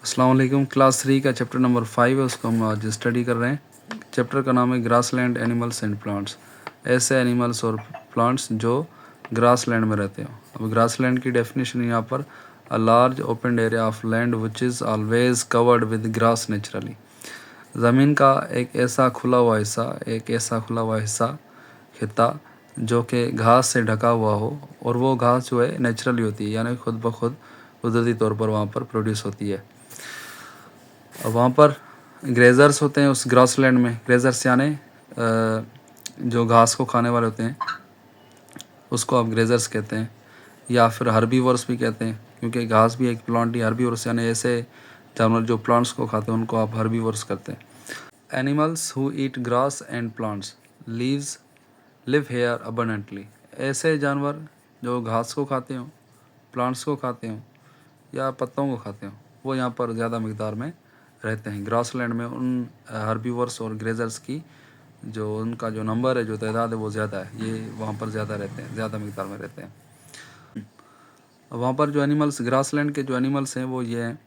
अस्सलाम वालेकुम। क्लास 3 का चैप्टर नंबर 5 है, उसको हम आज स्टडी कर रहे हैं। चैप्टर का नाम है ग्रासलैंड एनिमल्स एंड प्लांट्स। ऐसे एनिमल्स और प्लांट्स जो ग्रासलैंड में रहते हो। अब ग्रासलैंड की डेफिनेशन यहाँ पर a large open area of land which is always covered with grass naturally. ज़मीन का एक ऐसा खुला हुआ हिस्सा खिता जो कि घास से ढका हुआ हो, और वो घास जो है नेचुरली होती है, यानी खुद ब खुद कुदरती तौर पर वहाँ पर प्रोड्यूस होती है। अब वहाँ पर ग्रेजर्स होते हैं उस ग्रासलैंड में। ग्रेजर्स यानी जो घास को खाने वाले होते हैं, उसको आप ग्रेजर्स कहते हैं, या फिर हर्बीवोर्स भी कहते हैं, क्योंकि घास भी एक प्लांट ही हर्बीवोर्स यानी ऐसे जानवर जो प्लांट्स को खाते हैं उनको आप हर्बीवोर्स करते हैं। Animals who eat grass and plants live here abundantly. ऐसे जानवर जो घास को खाते हो, प्लांट्स को खाते हो या पत्तों को खाते हो, वो यहाँ पर ज़्यादा मकदार में रहते हैं। ग्रासलैंड में उन हर्बीवर्स और ग्रेजर्स की जो उनका जो नंबर है, जो तादाद है, वो ज़्यादा है। ये वहाँ पर ज़्यादा रहते हैं, ज़्यादा मकदार में रहते हैं। वहाँ पर जो एनिमल्स, ग्रासलैंड के जो एनिमल्स हैं वो ये हैं: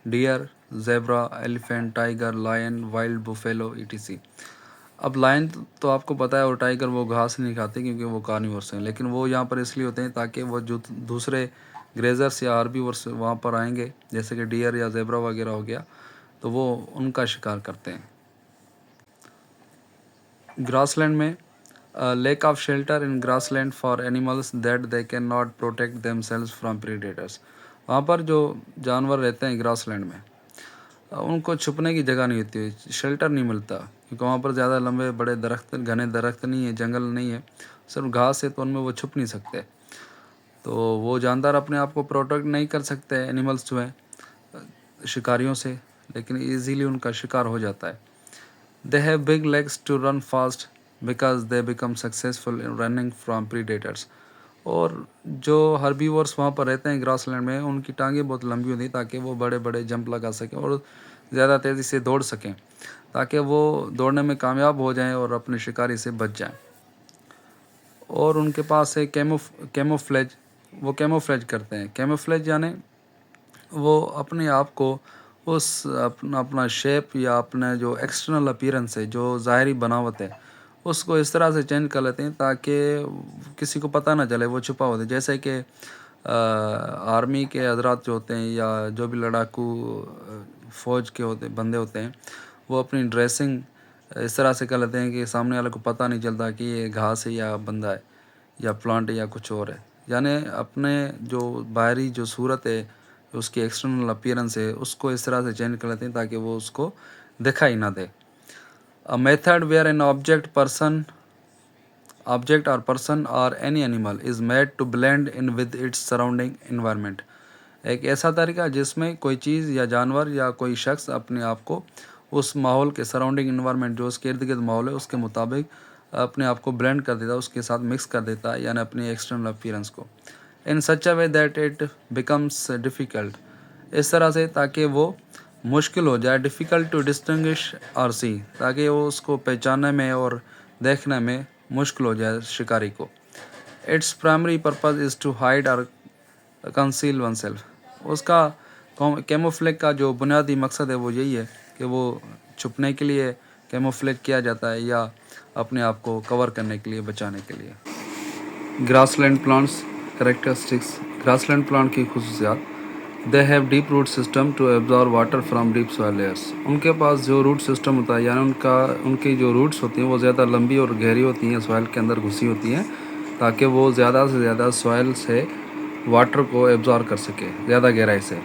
deer, zebra, elephant, tiger, lion, wild buffalo etc. अब लायन तो आपको पता है, और टाइगर वो घास नहीं खाते क्योंकि वो कार्निवोर्स हैं, लेकिन वो यहाँ पर इसलिए होते हैं ताकि वो जो दूसरे ग्रेजर्स या हर्बीवोर्स वहाँ पर आएंगे, जैसे कि डियर या जेब्रा वगैरह हो गया, तो वो उनका शिकार करते हैं। ग्रासलैंड में lack of shelter in grassland for animals that they can not protect themselves from predators. वहाँ पर जो जानवर रहते हैं ग्रासलैंड में, उनको छुपने की जगह नहीं होती, शेल्टर नहीं मिलता, क्योंकि वहाँ पर ज़्यादा लंबे बड़े दरख्त, घने दरख्त नहीं है, जंगल नहीं है, सिर्फ घास है, तो उनमें वो छुप नहीं सकते। तो वो जानदार अपने आप को प्रोटेक्ट नहीं कर सकते एनिमल्स जो हैं शिकारियों से, लेकिन ईजीली उनका शिकार हो जाता है। They have big legs to run fast because they become successful in running from predators. और जो हर्बीवोर्स वहाँ पर रहते हैं ग्रासलैंड में, उनकी टांगें बहुत लंबी होती हैं ताकि वो बड़े बड़े जंप लगा सकें और ज़्यादा तेज़ी से दौड़ सकें, ताकि वो दौड़ने में कामयाब हो जाएं और अपने शिकारी से बच जाएं। और उनके पास है कैमोफ्लेज। वो कैमोफ्लेज करते हैं। कैमोफ्लेज यानी वो अपने आप को उस अपना शेप या अपना जो एक्सटर्नल अपीयरेंस है, जो ज़ाहरी बनावट है, उसको इस तरह से चेंज कर लेते हैं ताकि किसी को पता ना चले वो छुपा होता है। जैसे कि आर्मी के हजरात जो होते हैं या जो भी लड़ाकू फ़ौज के बंदे होते हैं, वो अपनी ड्रेसिंग इस तरह से कर लेते हैं कि सामने वाले को पता नहीं चलता कि ये घास है या बंदा है या प्लांट है या कुछ और है। यानी अपने जो बाहरी जो सूरत है, उसकी एक्सटर्नल अपीयरेंस है, उसको इस तरह से चेंज कर लेते हैं ताकि वो उसको दिखाई ना दे। A method where an object or person or any animal is made to blend in with its surrounding environment. एक ऐसा तरीका जिसमें कोई चीज़ या जानवर या कोई शख्स अपने आप को उस माहौल के, सराउंडिंग इन्वायरमेंट जो उसके इर्द गिर्द माहौल है, उसके मुताबिक अपने आप को ब्लेंड कर देता है, उसके साथ मिक्स कर देता है, यानी अपनी एक्सटर्नल अपीयरेंस को, in such a way that it becomes difficult, इस तरह से ताकि वो मुश्किल हो जाए, डिफ़िकल्ट टू डिस्टिंग्विश और सी, ताकि वो उसको पहचानने में और देखने में मुश्किल हो जाए शिकारी को। Its primary purpose is to hide और कंसील वन सेल्फ। उसका कैमोफ्लेज का जो बुनियादी मकसद है वो यही है कि वो छुपने के लिए कैमोफ्लेज किया जाता है या अपने आप को कवर करने के लिए, बचाने के लिए। Grassland plants characteristics. Grassland plant की खुसूसियात: they have deep root system to absorb water from deep soil layers. उनके पास जो रूट सिस्टम होता है, यानी उनकी जो रूट्स होती हैं वो ज़्यादा लंबी और गहरी होती हैं, सॉइल के अंदर घुसी होती हैं, ताकि वो ज़्यादा से ज़्यादा सॉइल से वाटर को एब्जॉर्ब कर सके ज़्यादा गहराई से।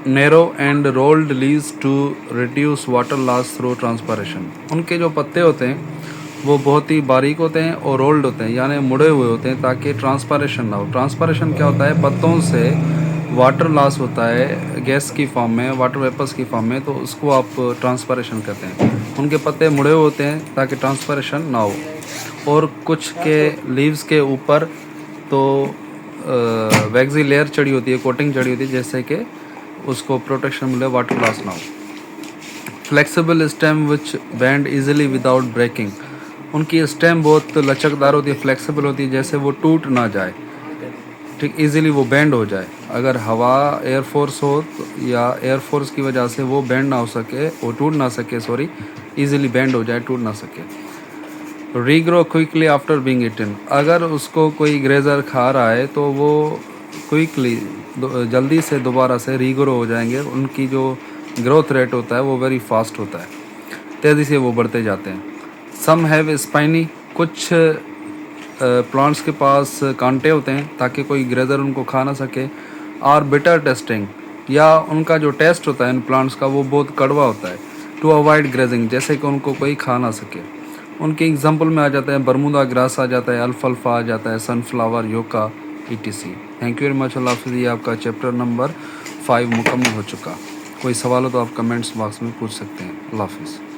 Narrow and rolled leaves to reduce water loss through transpiration. उनके जो पत्ते होते हैं वो बहुत ही बारीक होते हैं और रोल्ड होते हैं, यानी मुड़े हुए होते हैं, ताकि ट्रांसपायरेशन ना हो। ट्रांसपायरेशन क्या होता है? पत्तों से वाटर लॉस होता है गैस की फॉर्म में, वाटर वेपर्स की फॉर्म में, तो उसको आप ट्रांसपायरेशन कहते हैं। उनके पत्ते मुड़े हुए होते हैं ताकि ट्रांसपायरेशन ना हो। और कुछ के लीव्स के ऊपर तो वैक्सी लेयर चढ़ी होती है, कोटिंग चढ़ी होती है, जैसे कि उसको प्रोटेक्शन मिले, वाटर लॉस ना हो। Flexible stem which bend easily without breaking. उनकी स्टेम बहुत लचकदार होती है, फ्लेक्सिबल होती है, जैसे वो टूट ना जाए। ठीक इजीली वो बेंड हो जाए। अगर हवा एयरफोर्स हो या एयरफोर्स की वजह से वो बेंड ना हो सके, वो टूट ना सके, सॉरी, इजीली बेंड हो जाए, टूट ना सके। Regrow quickly after being eaten, अगर उसको कोई ग्रेजर खा रहा है तो वो क्विकली जल्दी से दोबारा से रीग्रो हो जाएंगे। उनकी जो ग्रोथ रेट होता है वो वेरी फास्ट होता है, तेज़ी से वो बढ़ते जाते हैं। सम हैव स्पाइनी, कुछ प्लांट्स के पास कांटे होते हैं ताकि कोई ग्रेजर उनको खा ना सके। और बिटर टेस्टिंग, या उनका जो टेस्ट होता है इन प्लांट्स का वो बहुत कड़वा होता है। टू अवॉइड ग्रेजिंग, जैसे कि उनको कोई खा ना सके। उनके एग्जाम्पल में आ जाते हैं बरमूदा ग्रास आ जाता है, अल्फाल्फा आ जाता है, sunflower, योका, etc. Thank you very much. अल्लाह हाफिज़। ये आपका चैप्टर नंबर 5 मुकम्मल हो चुका। कोई सवाल हो तो आप कमेंट्स बॉक्स में पूछ सकते हैं। अल्लाह हाफिज़।